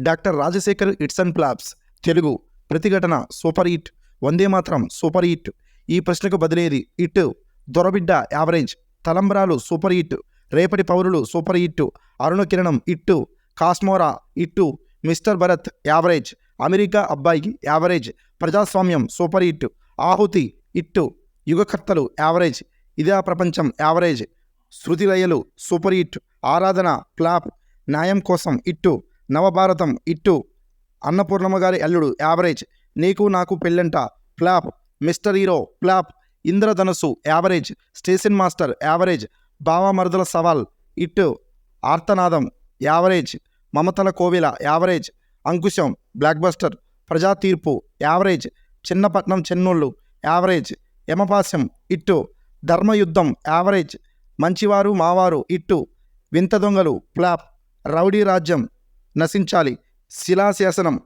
Doctor Rajasekhar it's and flops Telugu ప్రతిఘటన super hit, వందే మాత్రం super hit. ఈ ప్రశ్నకు బదిలేది ఇట్. దొరబిడ్డ యావరేజ్, తలంబ్రాలు సూపర్ హిట్, రేపటి పౌరులు సూపర్ హిట్, అరుణ కిరణం ఇట్టు, కాస్మోరా ఇట్టు, మిస్టర్ భరత్ యావరేజ్, అమెరికా అబ్బాయి యావరేజ్, ప్రజాస్వామ్యం సూపర్ హిట్, ఆహుతి ఇట్టు, యుగకర్తలు యావరేజ్, ఇదా ప్రపంచం యావరేజ్, శృతిలయలు సూపర్ హిట్, ఆరాధన ఫ్లాప్, న్యాయం కోసం ఇట్టు, నవభారతం ఇట్టు, అన్నపూర్ణమ్మ గారి అల్లుడు average, Neeku Naaku Pellanta flop, Mister Hero flop, Indradhanussu average, Station Master average, Bavamarudula Saval hit, Aarthanadam average, Mamathala Kovela average, Ankusam blockbuster, Praja Theerpu average, Chinnapatnam Chennollu average, Yamapasam hit, Dharmayuddham average, మంచివారు మావారు ఇట్టు, వింత దొంగలు ఫ్లాప్, రౌడీ రాజ్యం నశించాలి, శిలాశాసనం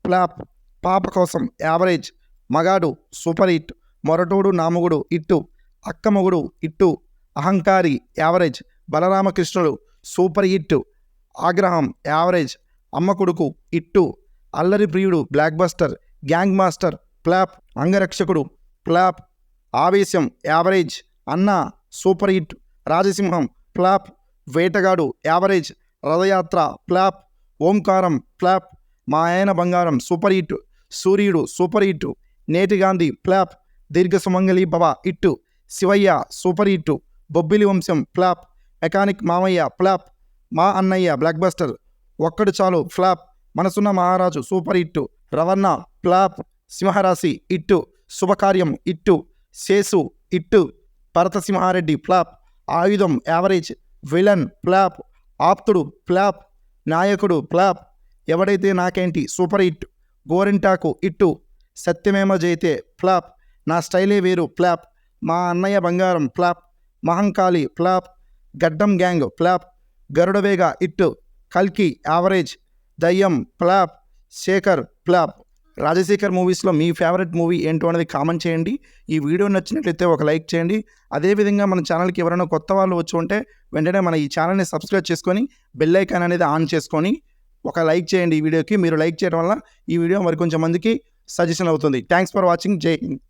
ఫ్లాప్, పాప కోసం యావరేజ్, మగాడు super hit, మొరటోడు నామగుడు hit, Akkamagudu hit, Ahankari average, Balaramakrishnudu super hit, Aagraham average, Amma Koduku hit, Allari Priyudu blockbuster, Gang Master flop, Angarakshakudu flop, Aavesam average, Anna super hit, Rajasimham flop, Vetagadu average, Rathayatra flop, Omkaram flop, Maa Aayana Bangaram super hit, Suryudu super hit, Neti Gandhi flop, దీర్ఘ సుమంగళి భవ ఇట్టు, Shivayya super hit, Bobbili వంశం flop, mechanic మామయ్య flop, మా అన్నయ్య block buster, ఒక్కడు చాలు flop, మనసున్న మహారాజు సూపర్ హిట్, రవణ ఫ్లాప్, సింహరాశి ఇట్టు, శుభకార్యం ఇట్టు, శేసు ఇట్టు, భరతసింహారెడ్డి ఫ్లాప్, ఆయుధం యావరేజ్, విలన్ ఫ్లాప్, ఆప్తుడు ఫ్లాప్, నాయకుడు ఫ్లాప్, ఎవడైతే నాకేంటి సూపర్ హిట్, గోరింటాకు ఇట్టు, సత్యమేమ జైతే ఫ్లాప్, నా స్టైలే వేరు ఫ్లాప్, మా అన్నయ్య బంగారం ఫ్లాప్, మహంకాళి ఫ్లాప్, గడ్డం గ్యాంగ్ ఫ్లాప్, గరుడవేగ ఇట్టు, కల్కి యావరేజ్, దయ్యం ఫ్లాప్, శేఖర్ ఫ్లాప్. రాజశేఖర్ మూవీస్లో మీ ఫేవరెట్ మూవీ ఏంటో అనేది కామెంట్ చేయండి. ఈ వీడియో నచ్చినట్లయితే ఒక లైక్ చేయండి. అదేవిధంగా మన ఛానల్కి ఎవరైనా కొత్త వాళ్ళు వచ్చి ఉంటే వెంటనే మన ఈ ఛానల్ని సబ్స్క్రైబ్ చేసుకొని బెల్ ఐకాన్ అనేది ఆన్ చేసుకొని ఒక లైక్ చేయండి. ఈ వీడియోకి మీరు లైక్ చేయడం వల్ల ఈ వీడియో మరికొంచెం మందికి సజెషన్ అవుతుంది. Thanks for watching. జై హింద్.